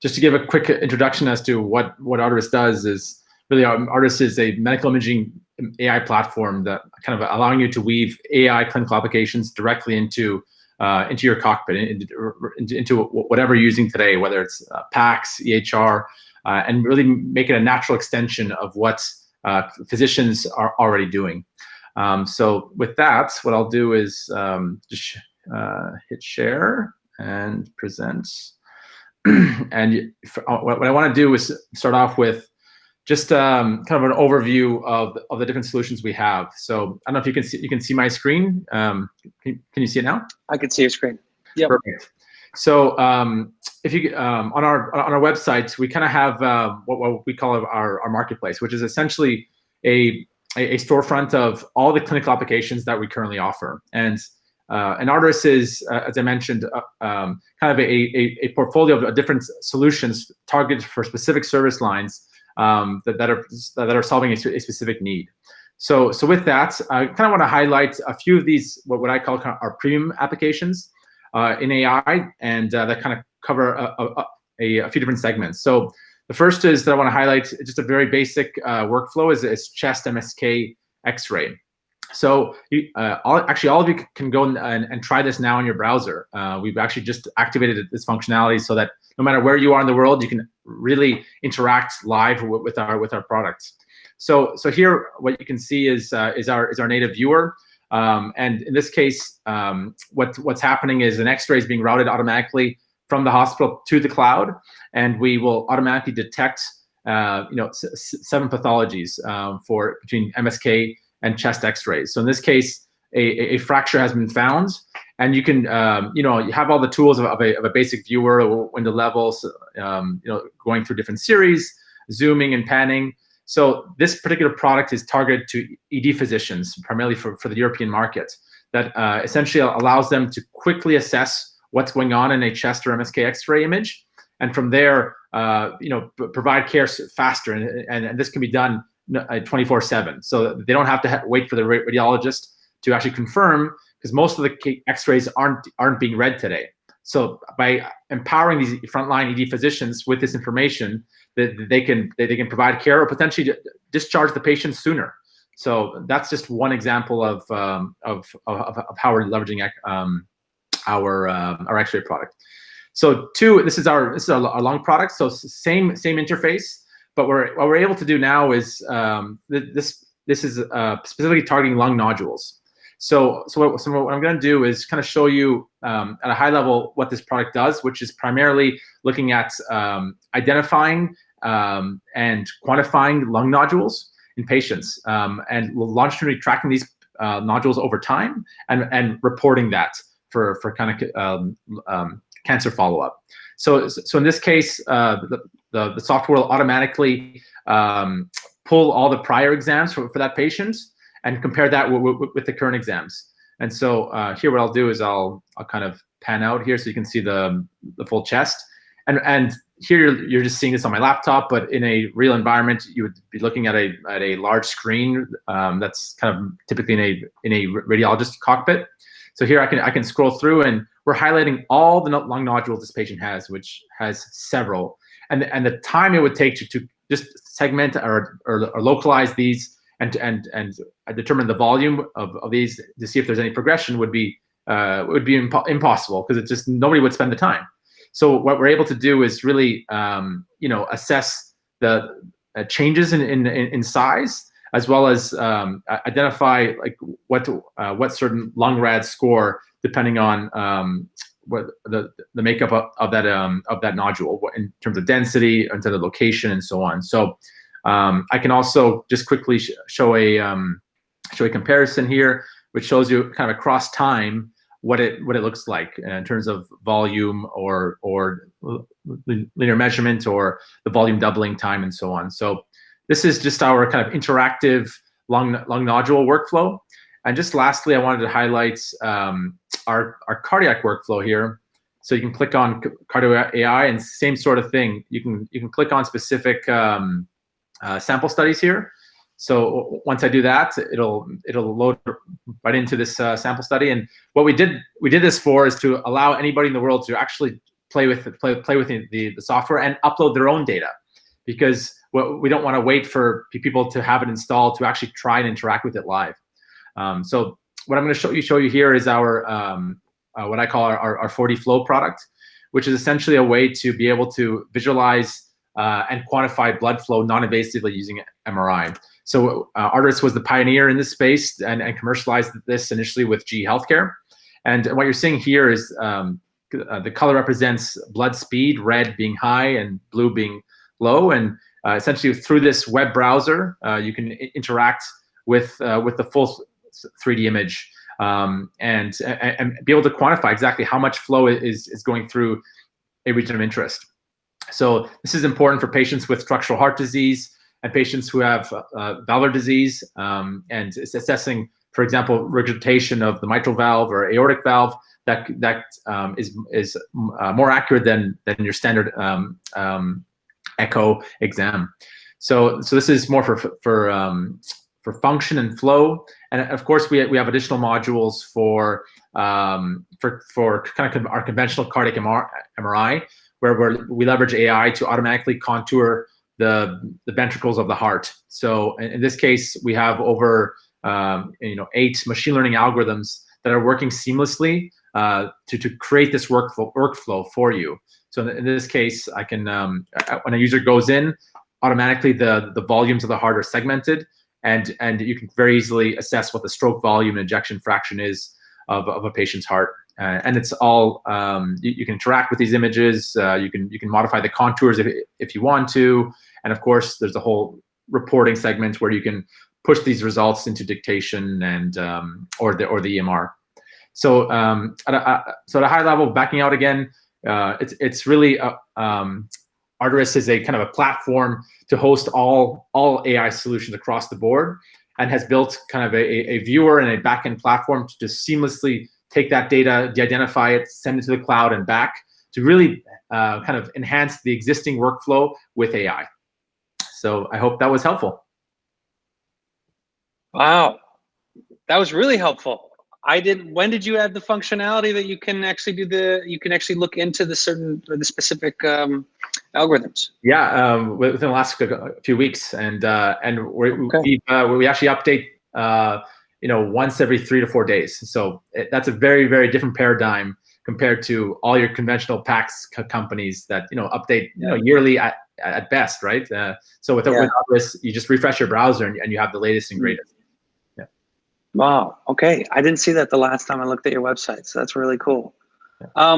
just to give a quick introduction as to what Arterys does is really Arterys is a medical imaging AI platform that kind of allowing you to weave AI clinical applications directly into your cockpit, into whatever you're using today, whether it's PACS, EHR, and really make it a natural extension of what physicians are already doing. So with that, what I'll do is just hit share and present. And what I want to do is start off with just kind of an overview of the different solutions we have. So I don't know if you can see my screen. Can you see it now? I can see your screen. Yeah. Perfect. So if you on our website, we kind of have what we call our marketplace, which is essentially a storefront of all the clinical applications that we currently offer. And Arterys is, as I mentioned, kind of a portfolio of different solutions targeted for specific service lines that are solving a specific need. So with that, I kind of want to highlight a few of these what I call our premium applications in AI, and that kind of cover a few different segments. So the first is that I want to highlight just a very basic workflow is chest MSK X-ray. So all of you can go and try this now in your browser. We've actually just activated this functionality so that no matter where you are in the world, you can really interact live with our products. So here, what you can see is our native viewer, and in this case, what's happening is an X-ray is being routed automatically from the hospital to the cloud, and we will automatically detect 7 pathologies for between MSK and chest X-rays. So in this case, a fracture has been found, and you can you have all the tools of a basic viewer, window levels, going through different series, zooming and panning. So this particular product is targeted to ED physicians, primarily for the European market, that essentially allows them to quickly assess what's going on in a chest or MSK X-ray image, and from there, provide care faster, and this can be done 24/7. So they don't have to wait for the radiologist to actually confirm, because most of the X-rays aren't being read today. So by empowering these frontline ED physicians with this information, that they can provide care or potentially discharge the patient sooner. So that's just one example of how we're leveraging our X-ray product. So this is our lung product. So same interface, but what we're able to do now is this is specifically targeting lung nodules. So what I'm going to do is kind of show you at a high level what this product does, which is primarily looking at identifying and quantifying lung nodules in patients, and longitudinally tracking these nodules over time and reporting that for kind of cancer follow-up. So in this case, the software will automatically pull all the prior exams for that patient and compare that with the current exams. And so here, what I'll do is I'll kind of pan out here so you can see the full chest. And here you're just seeing this on my laptop, but in a real environment, you would be looking at a large screen that's kind of typically in a radiologist cockpit. So here I can scroll through, and we're highlighting all the lung nodules this patient has, which has several, and the time it would take to just segment or localize these and determine the volume of these to see if there's any progression would be impossible, because it's just nobody would spend the time. So what we're able to do is really assess the changes in size, as well as identify like what certain lung rad score depending on what the makeup of that nodule in terms of density, in terms of location, and so on. So I can also just quickly show a comparison here, which shows you kind of across time what it looks like in terms of volume or linear measurement, or the volume doubling time, and so on. So this is just our kind of interactive lung nodule workflow. And just lastly, I wanted to highlight our cardiac workflow here. So you can click on Cardio AI, and same sort of thing. You can click on specific sample studies here. So once I do that, it'll load right into this sample study. And what we did this for is to allow anybody in the world to actually play with the software and upload their own data, because we don't want to wait for people to have it installed to actually try and interact with it live. So what I'm going to show you here is our what I call our 4D Flow product, which is essentially a way to be able to visualize and quantify blood flow non-invasively using MRI. So Arterys was the pioneer in this space and commercialized this initially with GE Healthcare. And what you're seeing here is the color represents blood speed, red being high and blue being low. And essentially through this web browser, you can interact with the full 3D image and be able to quantify exactly how much flow is going through a region of interest. So this is important for patients with structural heart disease and patients who have valvular disease, and it's assessing, for example, regurgitation of the mitral valve or aortic valve that is more accurate than your standard echo exam. So this is more for function and flow, and of course we have additional modules for kind of our conventional cardiac MRI, where we leverage AI to automatically contour the ventricles of the heart. So in this case, we have over 8 machine learning algorithms that are working seamlessly to create this workflow for you. So in this case, I can when a user goes in, automatically the volumes of the heart are segmented, and you can very easily assess what the stroke volume and ejection fraction is of a patient's heart. And it's all you can interact with these images. You can modify the contours if you want to, and of course there's a whole reporting segment where you can push these results into dictation and or the EMR. So at a high level, backing out again, it's really Arterys is a kind of a platform to host all AI solutions across the board, and has built kind of a viewer and a backend platform to just seamlessly take that data, de-identify it, send it to the cloud and back, to really kind of enhance the existing workflow with AI. So I hope that was helpful. Wow, that was really helpful. When did you add the functionality that you can actually look into the specific algorithms? Yeah, within the last few weeks, and we actually update once every 3 to 4 days. So that's a very, very different paradigm compared to all your conventional PACS companies that update yearly at best, right? So with Arterys, you just refresh your browser and you have the latest and greatest. Yeah. Wow. Okay, I didn't see that the last time I looked at your website, so that's really cool. Yeah.